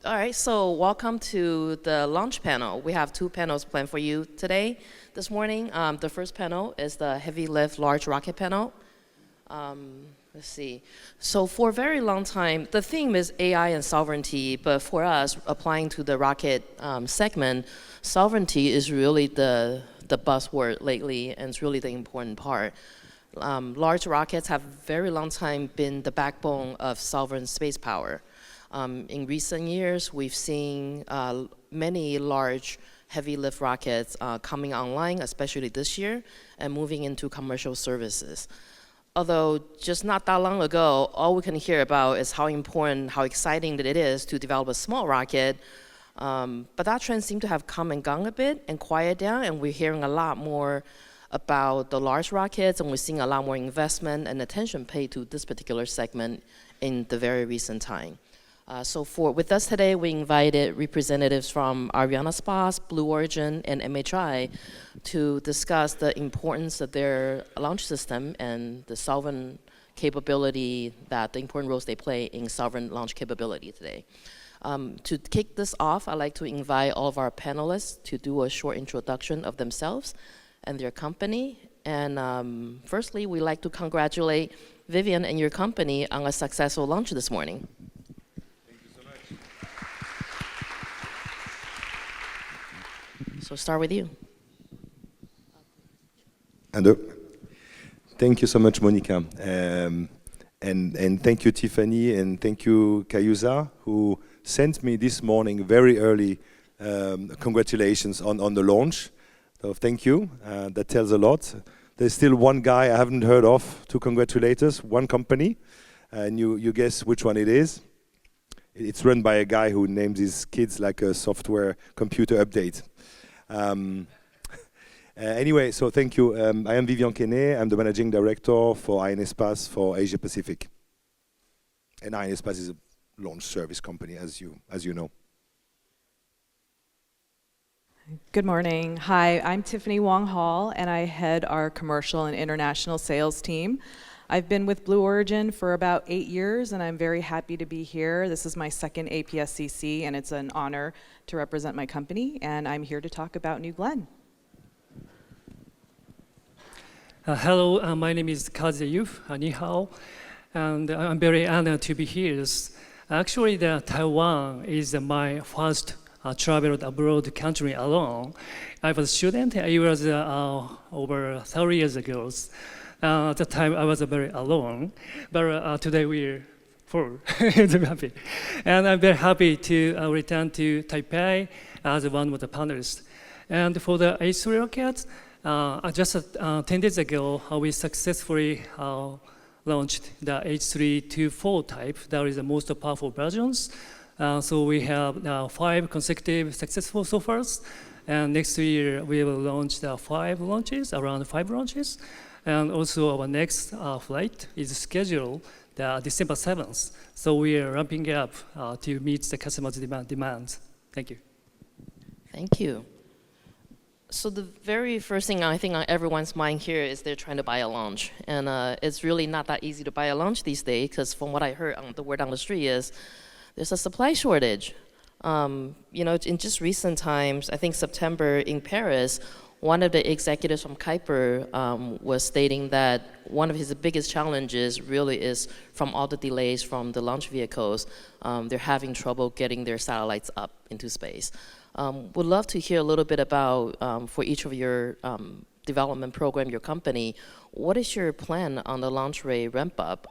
All right, so welcome to the launch panel. We have two panels planned for you today, this morning. The first panel is the heavy lift large rocket panel. Let's see. So for a very long time, the theme is AI and sovereignty, but for us, applying to the rocket segment, sovereignty is really the buzzword lately, and it's really the important part. Large rockets have very long time been the backbone of sovereign space power. In recent years, we've seen many large heavy lift rockets coming online, especially this year, and moving into commercial services. Although just not that long ago, all we can hear about is how important, how exciting that it is to develop a small rocket. But that trend seemed to have come and gone a bit and quiet down, and we're hearing a lot more about the large rockets, and we're seeing a lot more investment and attention paid to this particular segment in the very recent time. With us today, we invited representatives from Arianespace, Blue Origin, and MHI to discuss the importance of their launch system and the sovereign capability, the important roles they play in sovereign launch capability today. To kick this off, I'd like to invite all of our panelists to do a short introduction of themselves and their company. And firstly, we'd like to congratulate Vivian and your company on a successful launch this morning. So start with you. And thank you so much, Monica. And thank you, Tiffany, and thank you, Kazuya, who sent me this morning very early congratulations on the launch. So thank you. That tells a lot. There's still one guy I haven't heard of to congratulate us, one company, and you guess which one it is. It's run by a guy who names his kids like a software computer update. Anyway, so thank you. I am Vivian Quénet. I'm the managing director for Arianespace for Asia Pacific. And Arianespace is a launch service company, as you know. Good morning. Hi, I'm Tiffany Wong Hall, and I head our commercial and international sales team. I've been with Blue Origin for about 8 years, and I'm very happy to be here. This is my second APSCC, and it's an honor to represent my company, and I'm here to talk about New Glenn. Hello, my name is Kazuya Yufu, ni hao, and I'm very honored to be here. Actually, Taiwan is my first traveled abroad country alone. I was a student. It was over 30 years ago. At the time, I was very alone, but today we're full. I'm happy. And I'm very happy to return to Taipei as one of the panelists. And for the H3 rockets, just 10 days ago, we successfully launched the H324 type. That is the most powerful versions. So we have 5 consecutive successful so far. And next year, we will launch the 5 launches, around 5 launches. And also our next flight is scheduled December 7th. So we are ramping up to meet the customers' demands. Thank you. Thank you. So the very first thing I think on everyone's mind here is they're trying to buy a launch. And it's really not that easy to buy a launch these days, because from what I heard, the word on the street is there's a supply shortage. In just recent times, I think September in Paris, one of the executives from Kuiper was stating that one of his biggest challenges really is from all the delays from the launch vehicles. They're having trouble getting their satellites up into space. Would love to hear a little bit about, for each of your development program, your company, what is your plan on the launch rate ramp up?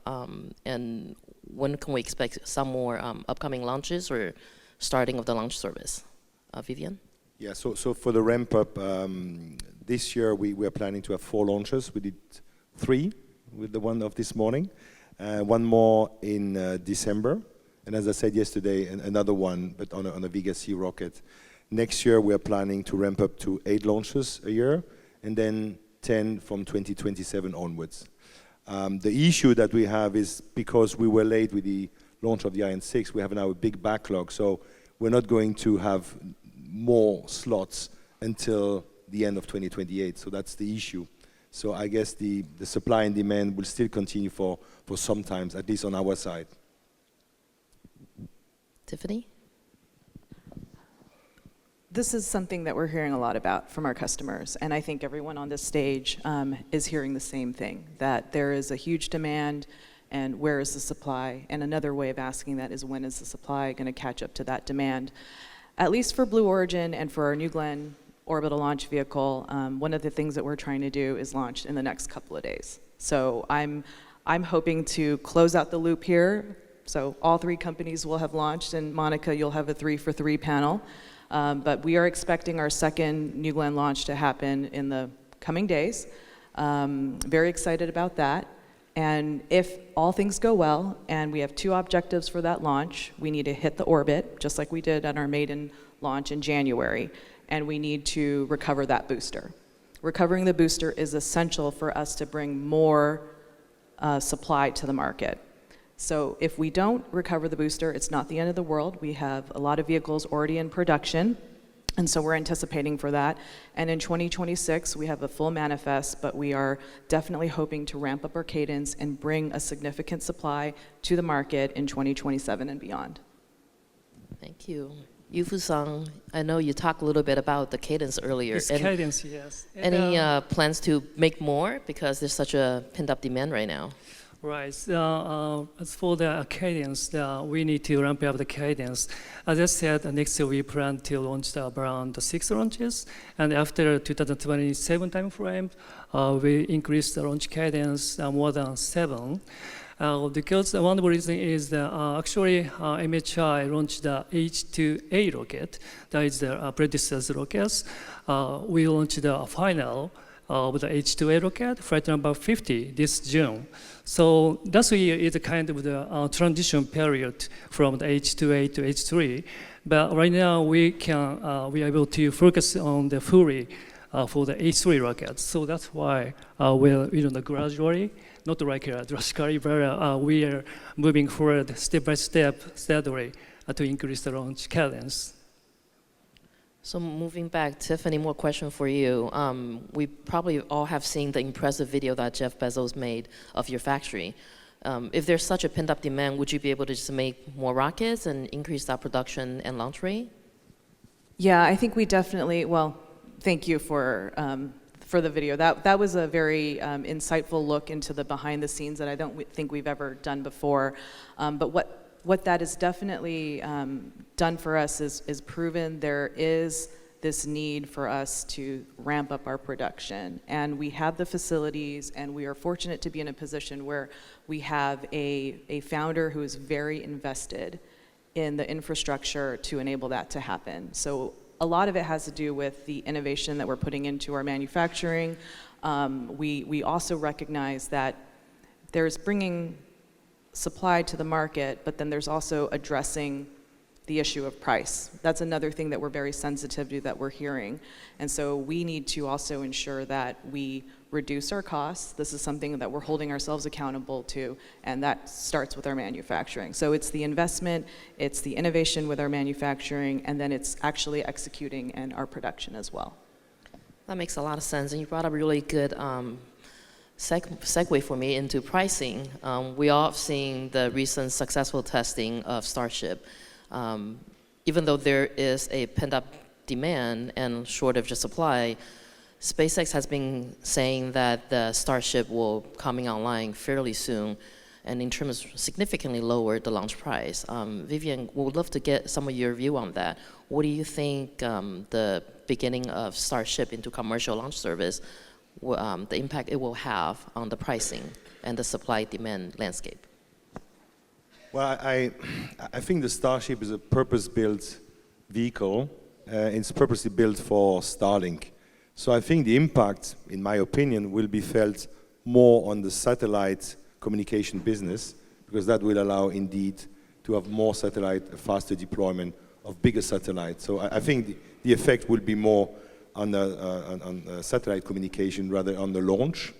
And when can we expect some more upcoming launches or starting of the launch service? Vivian? Yeah, so for the ramp up, this year we are planning to have 4 launches. We did 3 with the one of this morning, one more in December, and as I said yesterday, another one, but on a Vega C rocket. Next year we are planning to ramp up to 8 launches a year, and then 10 from 2027 onwards. The issue that we have is because we were late with the launch of the Ariane 6, we have now a big backlog, so we're not going to have more slots until the end of 2028, so that's the issue. So I guess the supply and demand will still continue for some time, at least on our side. Tiffany? This is something that we're hearing a lot about from our customers, and I think everyone on this stage is hearing the same thing, that there is a huge demand, and where is the supply? And another way of asking that is, when is the supply going to catch up to that demand? At least for Blue Origin and for our New Glenn orbital launch vehicle, one of the things that we're trying to do is launch in the next couple of days. So I'm hoping to close out the loop here. So all 3 companies will have launched, and Monica, you'll have a 3-for-3 panel. But we are expecting our second New Glenn launch to happen in the coming days. Very excited about that. And if all things go well, and we have 2 objectives for that launch, we need to hit the orbit, just like we did on our maiden launch in January, and we need to recover that booster. Recovering the booster is essential for us to bring more supply to the market. So if we don't recover the booster, it's not the end of the world. We have a lot of vehicles already in production, and so we're anticipating for that. And in 2026, we have a full manifest, but we are definitely hoping to ramp up our cadence and bring a significant supply to the market in 2027 and beyond. Thank you. Yufu-san, I know you talked a little bit about the cadence earlier. It's cadence, yes. Any plans to make more, because there's such a pent-up demand right now? Right. As for the cadence, we need to ramp up the cadence. As I said, next year we plan to launch around 6 launches, and after 2027 timeframe, we increase the launch cadence more than 7. Because one reason is that actually MHI launched the H2A rocket, that is the predecessor rockets. We launched the final with the H2A rocket, flight number 50, this June. So that year is a kind of the transition period from the H2A to H3. But right now we are able to focus on the fully for the H3 rockets. So that's why we're gradually, not like drastically, but we are moving forward step by step, steadily to increase the launch cadence. So moving back, Tiffany, more question for you. We probably all have seen the impressive video that Jeff Bezos made of your factory. If there's such a pent-up demand, would you be able to just make more rockets and increase that production and launch rate? Yeah, I think we definitely, well, thank you for the video. That was a very insightful look into the behind the scenes that I don't think we've ever done before. But what that has definitely done for us is proven there is this need for us to ramp up our production. And we have the facilities, and we are fortunate to be in a position where we have a founder who is very invested in the infrastructure to enable that to happen. So a lot of it has to do with the innovation that we're putting into our manufacturing. We also recognize that there's bringing supply to the market, but then there's also addressing the issue of price. That's another thing that we're very sensitive to, that we're hearing. And so we need to also ensure that we reduce our costs. This is something that we're holding ourselves accountable to, and that starts with our manufacturing. So it's the investment, it's the innovation with our manufacturing, and then it's actually executing in our production as well. That makes a lot of sense, and you brought up a really good segue for me into pricing. We all have seen the recent successful testing of Starship. Even though there is a pent-up demand and shortage of supply, SpaceX has been saying that the Starship will coming online fairly soon, and in terms significantly lower the launch price. Vivian, we would love to get some of your view on that. What do you think the beginning of Starship into commercial launch service, the impact it will have on the pricing and the supply-demand landscape? Well, I think the Starship is a purpose-built vehicle. It's purposely built for Starlink. So I think the impact, in my opinion, will be felt more on the satellite communication business, because that will allow, indeed, to have more satellite, a faster deployment of bigger satellites. So I think the effect will be more on the satellite communication rather on the launch.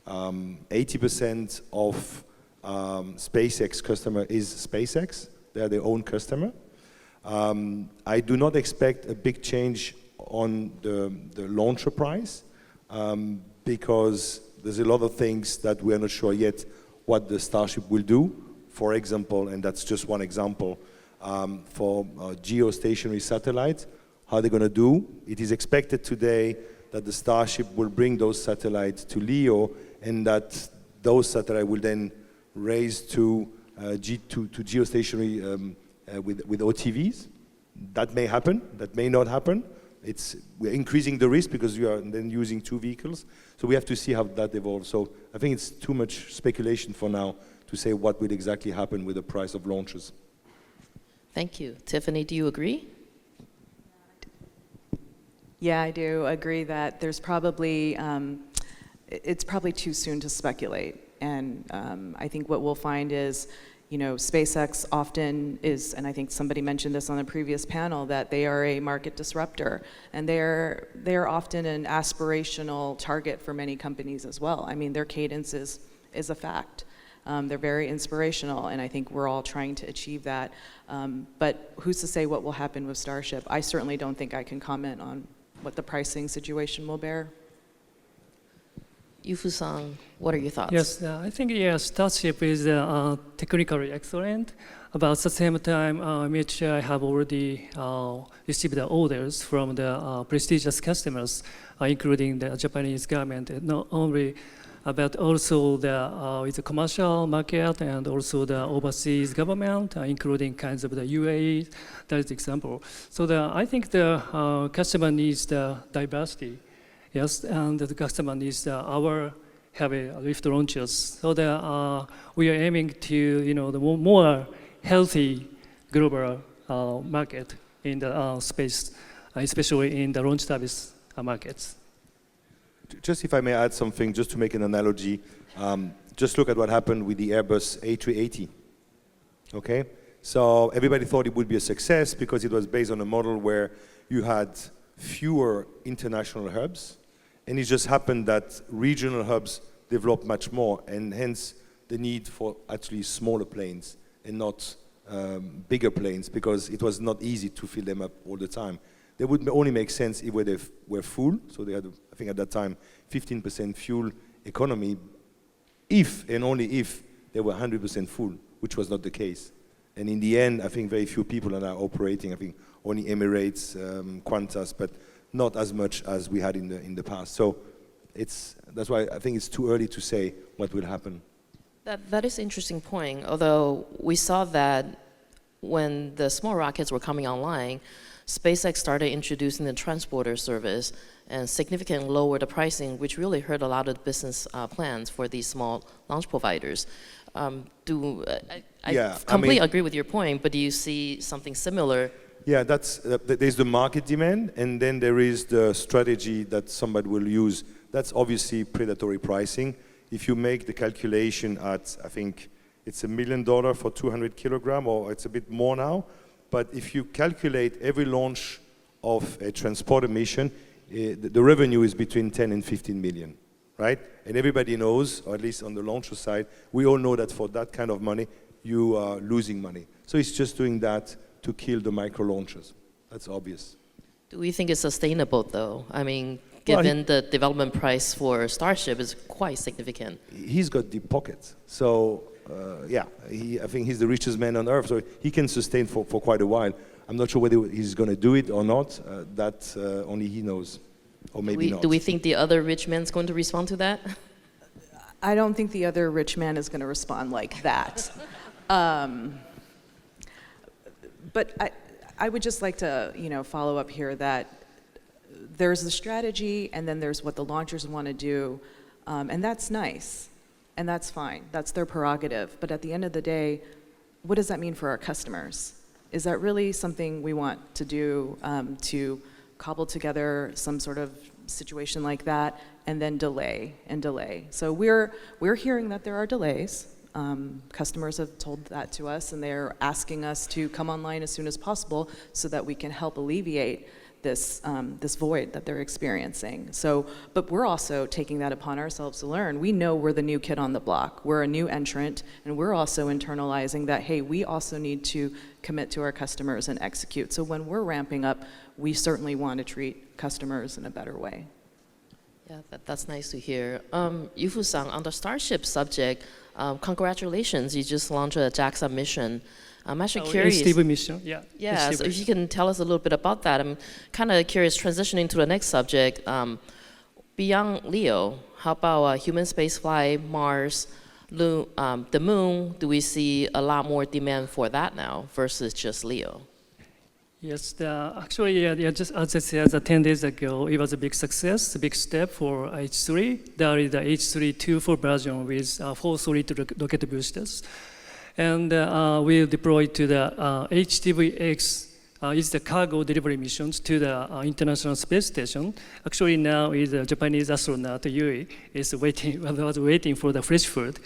80% of SpaceX customer is SpaceX. They are their own customer. I do not expect a big change on the launcher price because there's a lot of things that we are not sure yet what the Starship will do. For example, and that's just one example, for geostationary satellites, how they're going to do. It is expected today that the Starship will bring those satellites to LEO, and that those satellites will then raise to geostationary with OTVs. That may happen, that may not happen. We're increasing the risk because you are then using two vehicles. So we have to see how that evolves. So I think it's too much speculation for now to say what will exactly happen with the price of launches. Thank you. Tiffany, do you agree? Yeah, I do agree that there's probably, it's probably too soon to speculate. And I think what we'll find is, you know, SpaceX often is, and I think somebody mentioned this on the previous panel, that they are a market disruptor, and they're often an aspirational target for many companies as well. I mean, their cadence is a fact. They're very inspirational, and I think we're all trying to achieve that. But who's to say what will happen with Starship? I certainly don't think I can comment on what the pricing situation will bear. Yufu-san, what are your thoughts? Yes, I think Starship is technically excellent, but at the same time, which I have already received the orders from the prestigious customers, including the Japanese government, and not only, but also with the commercial market and also the overseas government, including kinds of the UAE. That is the example. So I think the customer needs the diversity. Yes, and the customer needs our heavy lift launchers. So we are aiming to, you know, the more healthy global market in the space, especially in the launch service markets. Just if I may add something, just to make an analogy, just look at what happened with the Airbus A380. Okay, so everybody thought it would be a success because it was based on a model where you had fewer international hubs. And it just happened that regional hubs developed much more, and hence the need for actually smaller planes and not bigger planes, because it was not easy to fill them up all the time. They would only make sense if they were full. So they had, I think at that time, 15% fuel economy, if and only if they were 100% full, which was not the case. And in the end, I think very few people are now operating. I think only Emirates, Qantas, but not as much as we had in the past. So that's why I think it's too early to say what will happen. That is an interesting point, although we saw that when the small rockets were coming online, SpaceX started introducing the transporter service and significantly lowered the pricing, which really hurt a lot of business plans for these small launch providers. I completely agree with your point, but do you see something similar? Yeah, there's the market demand, and then there is the strategy that somebody will use. That's obviously predatory pricing. If you make the calculation at, I think it's $1 million for 200 kilogram, or it's a bit more now, but if you calculate every launch of a transporter mission, the revenue is between 10 and 15 million, right? And everybody knows, or at least on the launcher side, we all know that for that kind of money, you are losing money. So it's just doing that to kill the micro launchers. That's obvious. Do we think it's sustainable, though? I mean, given the development price for Starship is quite significant. He's got deep pockets. So, I think he's the richest man on earth, so he can sustain for quite a while. I'm not sure whether he's going to do it or not. That only he knows, or maybe not. Do we think the other rich man's going to respond to that? I don't think the other rich man is going to respond like that. But I would just like to, follow up here that there's the strategy, and then there's what the launchers want to do, and that's nice, and that's fine. That's their prerogative. But at the end of the day, what does that mean for our customers? Is that really something we want to do, to cobble together some sort of situation like that and then delay and delay? So we're hearing that there are delays. Customers have told that to us, and they're asking us to come online as soon as possible so that we can help alleviate this void that they're experiencing. So, but we're also taking that upon ourselves to learn. We know we're the new kid on the block. We're a new entrant, and we're also internalizing that, hey, we also need to commit to our customers and execute. So when we're ramping up, we certainly want to treat customers in a better way. Yeah, that's nice to hear. Yufu-san, on the Starship subject, congratulations, you just launched a JAXA mission. I'm actually Our curious. HTV mission, yeah. Yeah, so HTV. if you can tell us a little bit about that. I'm kind of curious, transitioning to the next subject. Beyond LEO, how about human spaceflight, Mars, the moon? Do we see a lot more demand for that now versus just LEO? Yes, actually, just as I said, 10 days ago, it was a big success, a big step for H3. That is the H324 version with 4 solid rocket boosters. And we deployed to the HTVX, is the cargo delivery missions to the International Space Station. Actually, now is a Japanese astronaut, Yui, was waiting for the fresh food.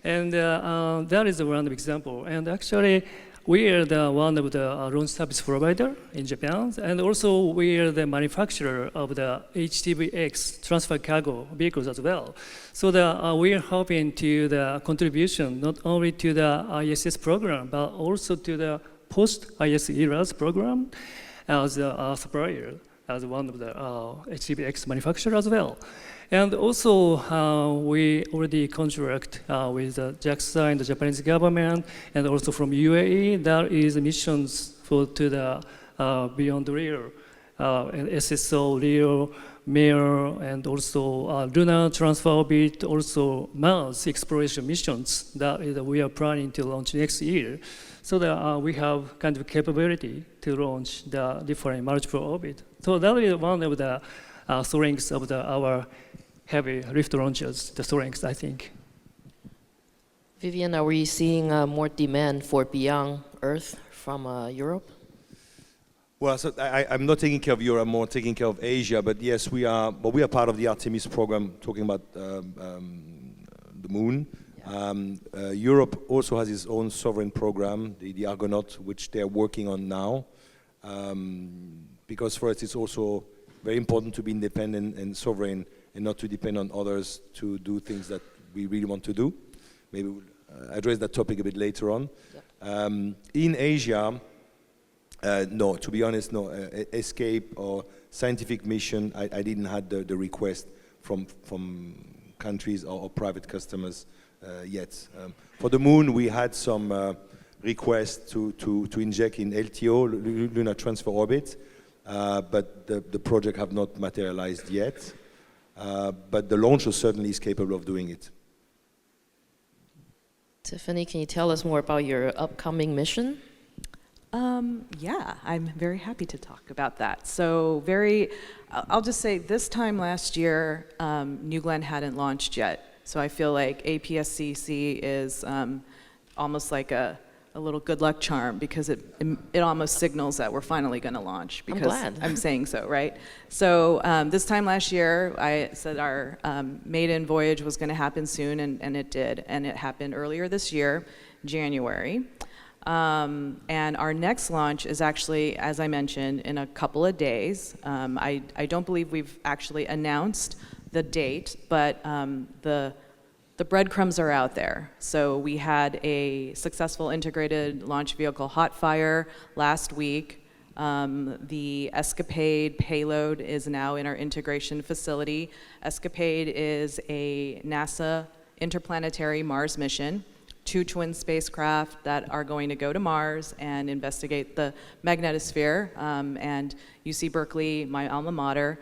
And that is one example. And actually, we are one of the launch service provider in Japan, and also we are the manufacturer of the HTVX transfer cargo vehicles as well. So we are hoping to the contribution not only to the ISS program, but also to the post-ISS eras program as a supplier, as one of the HTVX manufacturer as well. And also, we already contract with JAXA and the Japanese government, and also from UAE. There is missions to the beyond LEO, and SSO, LEO, MER, and also lunar transfer orbit, also Mars exploration missions that we are planning to launch next year. So that we have kind of capability to launch the different multiple orbit. So that is one of the strengths of our heavy lift launchers, the strengths, I think. Vivian, are we seeing more demand for beyond Earth from Europe? Well, so I'm not taking care of Europe, I'm more taking care of Asia, but yes, we are part of the Artemis program, talking about the moon. Yeah. Europe also has its own sovereign program, the Argonaut, which they're working on now, because for us it's also very important to be independent and sovereign and not to depend on others to do things that we really want to do. Maybe we'll address that topic a bit later on. Yep. In Asia, no, to be honest, no. Escape or scientific mission, I didn't have the request from countries or private customers yet. For the moon, we had some requests to inject in LTO, Lunar Transfer Orbit, but the project have not materialized yet. But the launcher certainly is capable of doing it. Tiffany, can you tell us more about your upcoming mission? Yeah, I'm very happy to talk about that. So I'll just say this time last year, New Glenn hadn't launched yet. So I feel like APSCC is almost like a little good luck charm because it almost signals that we're finally going to launch. Because I'm glad. I'm saying so, right? So this time last year, I said our maiden voyage was going to happen soon, and it did. And it happened earlier this year, January. And our next launch is actually, as I mentioned, in a couple of days. I don't believe we've actually announced the date, but the breadcrumbs are out there. So we had a successful integrated launch vehicle hot fire last week. The Escapade payload is now in our integration facility. Escapade is a NASA interplanetary Mars mission. 2 twin spacecraft that are going to go to Mars and investigate the magnetosphere. And UC Berkeley, my alma mater,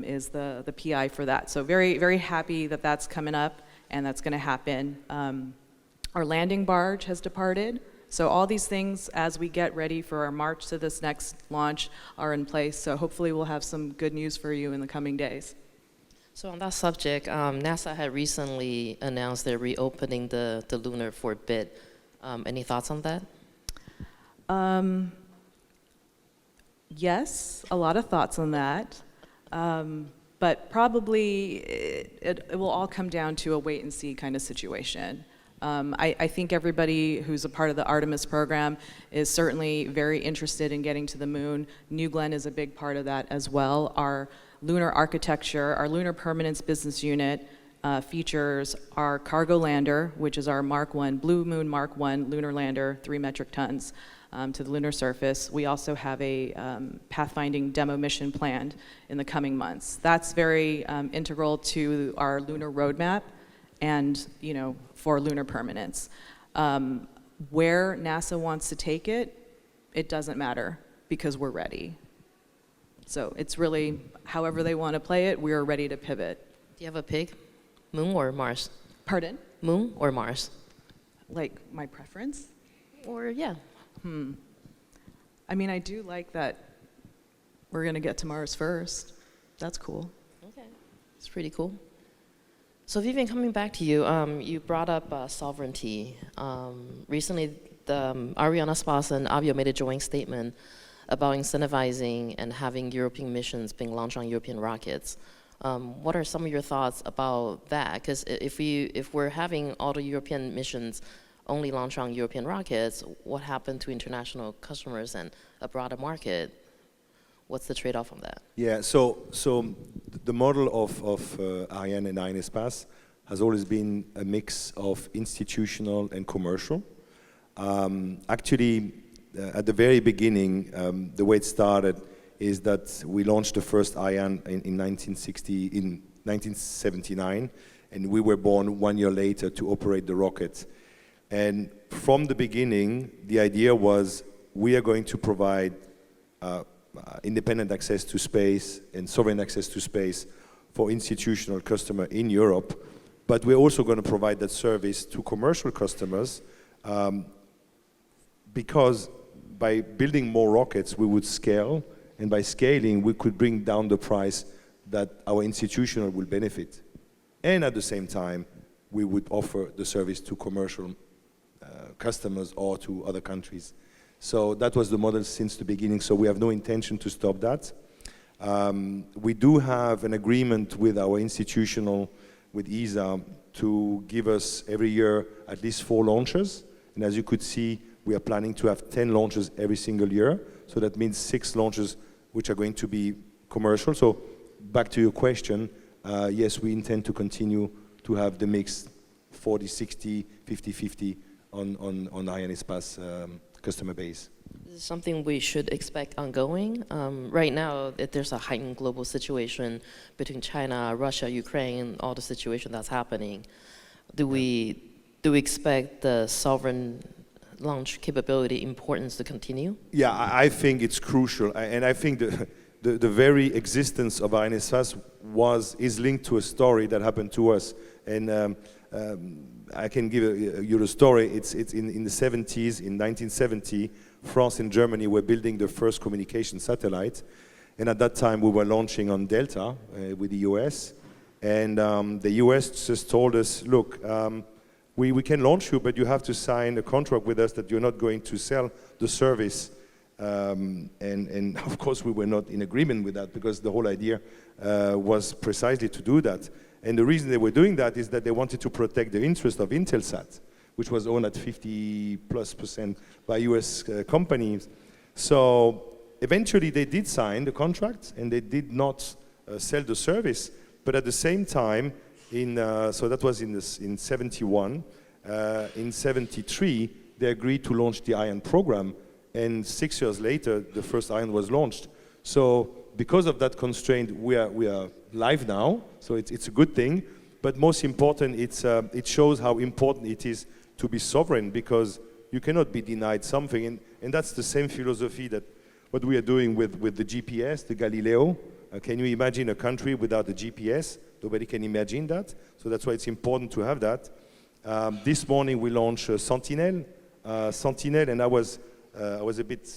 is the PI for that. So very, very happy that that's coming up and that's going to happen. Our landing barge has departed. So all these things, as we get ready for our march to this next launch, are in place. So hopefully we'll have some good news for you in the coming days. So on that subject, NASA had recently announced they're reopening the lunar for a bit. Any thoughts on that? Yes, a lot of thoughts on that. But probably it will all come down to a wait and see kind of situation. I think everybody who's a part of the Artemis program is certainly very interested in getting to the moon. New Glenn is a big part of that as well. Our lunar architecture, our lunar permanence business unit features our cargo lander, which is our Mark 1, Blue Moon Mark 1 lunar lander, 3 metric tons to the lunar surface. We also have a pathfinding demo mission planned in the coming months. That's very integral to our lunar roadmap and, for lunar permanence. Where NASA wants to take it, it doesn't matter because we're ready. So it's really however they want to play it, we're ready to pivot. Do you have a pick? Moon or Mars? Pardon? Moon or Mars? Like my preference? Or yeah. I mean, I do like that we're going to get to Mars first. That's cool. Okay, it's pretty cool. So Vivian, coming back to you, you brought up sovereignty. Recently, the Arianespace and Avio made a joint statement about incentivizing and having European missions being launched on European rockets. What are some of your thoughts about that? Because if we're having all the European missions only launch on European rockets, what happened to international customers and a broader market? What's the trade-off on that? Yeah, so the model of Ariane and Arianespace has always been a mix of institutional and commercial. Actually, at the very beginning, the way it started is that we launched the first Ariane in 1979, and we were born 1 year later to operate the rocket. And from the beginning, the idea was we are going to provide independent access to space and sovereign access to space for institutional customers in Europe, but we're also going to provide that service to commercial customers because by building more rockets, we would scale, and by scaling, we could bring down the price that our institutional will benefit. And at the same time, we would offer the service to commercial customers or to other countries. So that was the model since the beginning, so we have no intention to stop that. We do have an agreement with our institutional, with ESA, to give us every year at least 4 launches. And as you could see, we are planning to have 10 launches every single year. So that means 6 launches which are going to be commercial. So back to your question, yes, we intend to continue to have the mix 40-60, 50-50 on Arianespace customer base. This is something we should expect ongoing. Right now, there's a heightened global situation between China, Russia, Ukraine, all the situation that's happening. Do we expect the sovereign launch capability importance to continue? Yeah, I think it's crucial, and I think the very existence of Arianespace is linked to a story that happened to us. And I can give you the story. It's in the 70s, in 1970, France and Germany were building the first communication satellite. And at that time, we were launching on Delta with the US. And the US just told us, look, we can launch you, but you have to sign a contract with us that you're not going to sell the service. And of course, we were not in agreement with that because the whole idea was precisely to do that. And the reason they were doing that is that they wanted to protect the interest of Intelsat, which was owned at 50+% by US companies. So eventually they did sign the contract and they did not sell the service. But at the same time, so that was in 71, in 73, they agreed to launch the Ariane program. And 6 years later, the first Ariane was launched. So because of that constraint, we are live now, so it's a good thing. But most important, it shows how important it is to be sovereign because you cannot be denied something. And that's the same philosophy that what we are doing with the GPS, the Galileo. Can you imagine a country without a GPS? Nobody can imagine that. So that's why it's important to have that. This morning we launched Sentinel, and I was a bit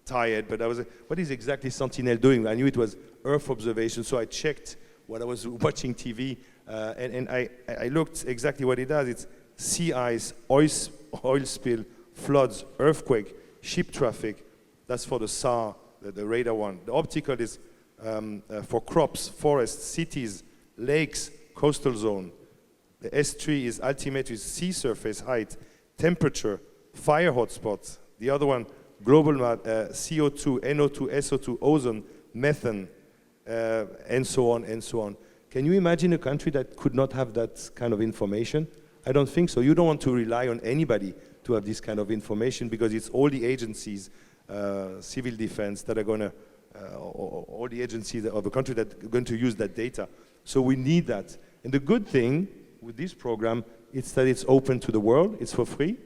tired, but what is exactly Sentinel doing? I knew it was Earth observation, so I checked when I was watching TV, and I looked exactly what it does. It's sea ice, oil spill, floods, earthquake, ship traffic. That's for the SAR, the radar one. The optical is for crops, forests, cities, lakes, coastal zone. The S3 is altimetry, sea surface height, temperature, fire hotspots. The other one, global map, CO2, NO2, SO2, ozone, methane, and so on and so on. Can you imagine a country that could not have that kind of information? I don't think so. You don't want to rely on anybody to have this kind of information because it's all the agencies, civil defense, that are going to, all the agencies of the country that are going to use that data. So we need that. And the good thing with this program is that it's open to the world, it's for free,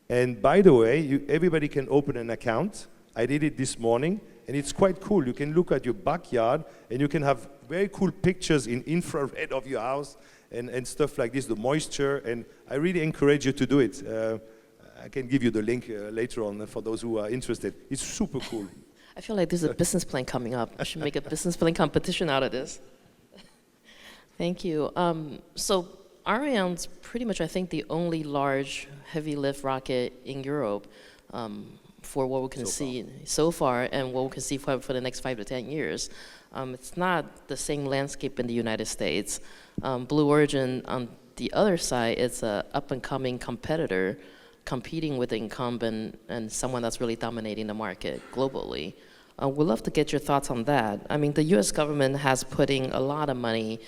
And by the way, everybody can open an account. I did it this morning, and it's quite cool. You can look at your backyard, and you can have very cool pictures in infrared of your house and stuff like this, the moisture, and I really encourage you to do it. I can give you the link later on for those who are interested. It's super cool. I feel like there's a business plan coming up. I should make a business plan competition out of this. Thank you. So Ariane's pretty much, I think, the only large heavy lift rocket in Europe for what we can see so far and what we can see for the next 5 to 10 years. It's not the same landscape in the United States. Blue Origin, on the other side, it's an up-and-coming competitor competing with the incumbent and someone that's really dominating the market globally. We'd love to get your thoughts on that. I mean, the US government has put in a lot of money,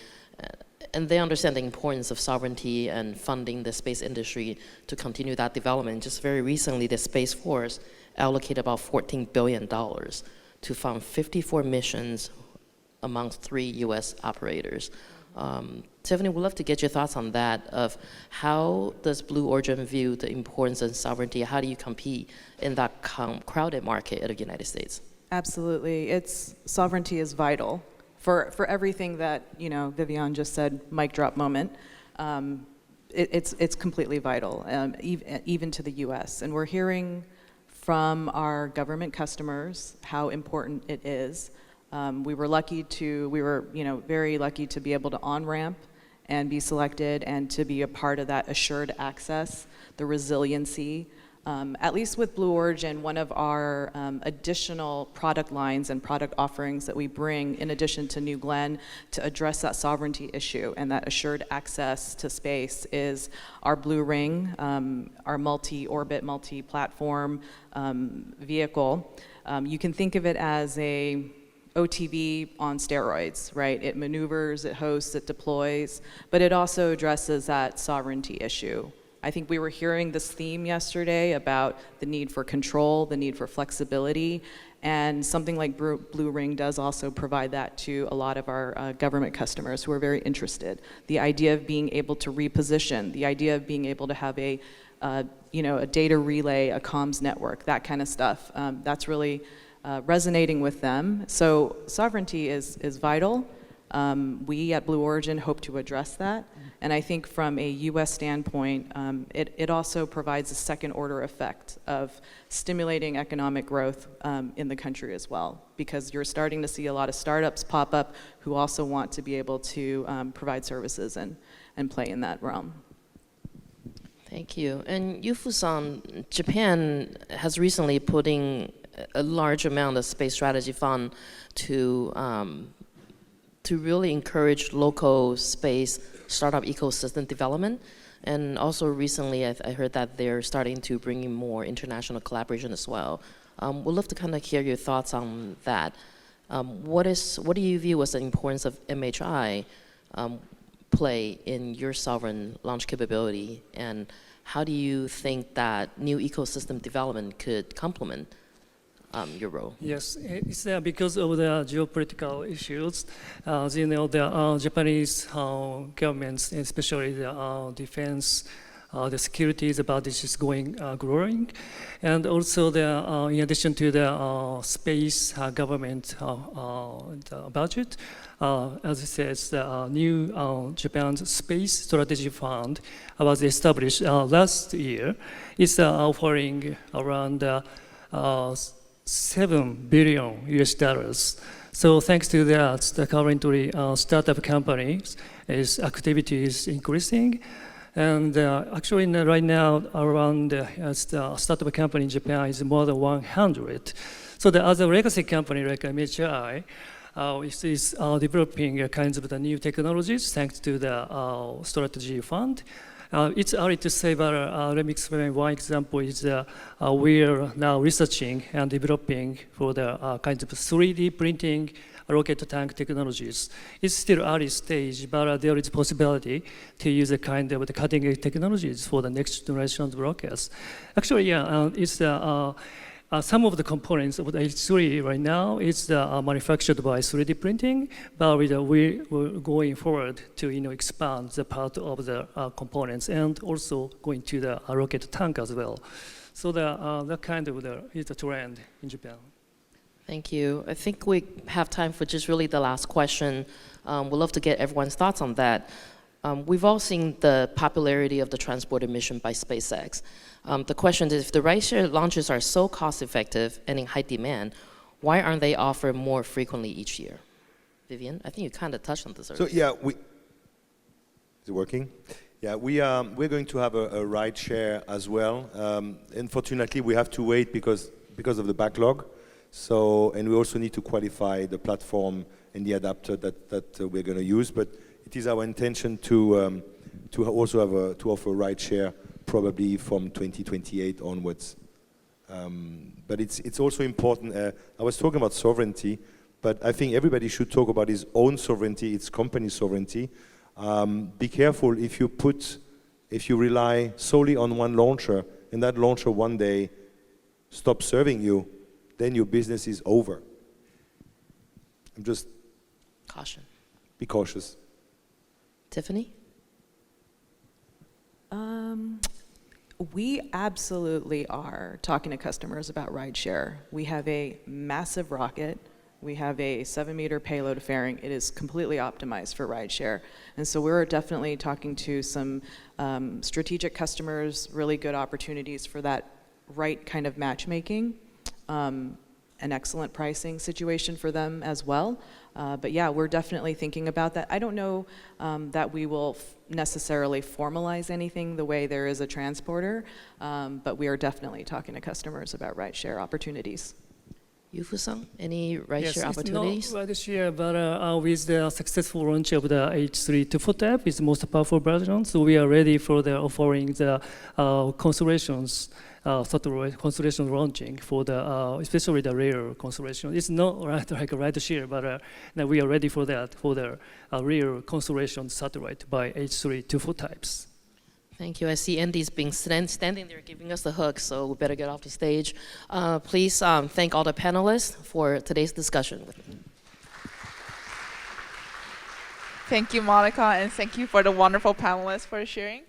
and they understand the importance of sovereignty and funding the space industry to continue that development. Just very recently, the Space Force allocated about $14 billion to fund 54 missions amongst 3 US operators. Tiffany, we'd love to get your thoughts on that, of how does Blue Origin view the importance of sovereignty? How do you compete in that crowded market of the United States? Absolutely. Sovereignty is vital for everything that, Vivian just said, mic drop moment. It's completely vital, even to the US. And we're hearing from our government customers how important it is. We were very lucky to be able to on-ramp and be selected and to be a part of that assured access, the resiliency. At least with Blue Origin, one of our additional product lines and product offerings that we bring, in addition to New Glenn, to address that sovereignty issue and that assured access to space is our Blue Ring, our multi-orbit, multi-platform vehicle. You can think of it as a OTV on steroids, right? It maneuvers, it hosts, it deploys, but it also addresses that sovereignty issue. I think we were hearing this theme yesterday about the need for control, the need for flexibility, and something like Blue Ring does also provide that to a lot of our government customers who are very interested. The idea of being able to reposition, the idea of being able to have a data relay, a comms network, that kind of stuff. That's really resonating with them. So sovereignty is vital. We at Blue Origin hope to address that. And I think from a US standpoint, it also provides a second order effect of stimulating economic growth in the country as well, because you're starting to see a lot of startups pop up who also want to be able to provide services and play in that realm. Thank you. And Yufu-san, Japan has recently put in a large amount of space strategy fund to really encourage local space startup ecosystem development. And also recently, I heard that they're starting to bring in more international collaboration as well. We'd love to kind of hear your thoughts on that. What do you view as the importance of MHI play in your sovereign launch capability, and how do you think that new ecosystem development could complement your role? Yes, it's because of the geopolitical issues. As you know, the Japanese governments, especially the defense, the security is about this is growing, and also in addition to the space government the budget, as it says, the new Japan's Space Strategy Fund was established last year. It's offering around $7 billion US. So thanks to that, the currently startup companies activity is increasing. And actually right now around the startup company in Japan is more than 100. So the other legacy company like MHI is developing kinds of the new technologies thanks to the strategy fund. It's early to say, but let me explain. One example is we are now researching and developing for the kinds of 3D printing rocket tank technologies. It's still early stage, but there is possibility to use a kind of the cutting-edge technologies for the next generation of rockets. Actually, it's some of the components of the H3 right now is manufactured by 3D printing, but we're going forward to expand the part of the components and also going to the rocket tank as well. So that kind of is the trend in Japan. Thank you. I think we have time for just really the last question. We'd love to get everyone's thoughts on that. We've all seen the popularity of the transporter mission by SpaceX. The question is, if the rideshare launches are so cost-effective and in high demand, why aren't they offered more frequently each year? Vivian, I think you kind of touched on this earlier. So yeah, is it working? Yeah, we're going to have a ride share as well. Unfortunately, we have to wait because of the backlog. So, and we also need to qualify the platform and the adapter that we're going to use. But it is our intention to also have to offer ride share probably from 2028 onwards. But it's also important. I was talking about sovereignty, but I think everybody should talk about his own sovereignty, its company sovereignty. Be careful if you rely solely on one launcher and that launcher one day stops serving you, then your business is over. I'm just Caution. Be cautious. Tiffany? We absolutely are talking to customers about rideshare. We have a massive rocket. We have a 7-meter payload fairing. It is completely optimized for rideshare. And so we're definitely talking to some strategic customers, really good opportunities for that right kind of matchmaking, an excellent pricing situation for them as well. But yeah, we're definitely thinking about that. I don't know that we will necessarily formalize anything the way there is a transporter, but we are definitely talking to customers about rideshare opportunities. Yufu-san, any rideshare opportunities? Yes, not rideshare, but with the successful launch of the H3 2-foot type, it's the most powerful version. So we are ready for the offering the constellations, satellite constellation launching for the especially the rare constellation. It's not like a rideshare, but now we are ready for that for the rare constellation satellite by H3 2-foot types. Thank you. I see Andy's been standing there giving us the hook, so we better get off the stage. Please thank all the panelists for today's discussion. Thank you, Monica, and thank you for the wonderful panelists for sharing.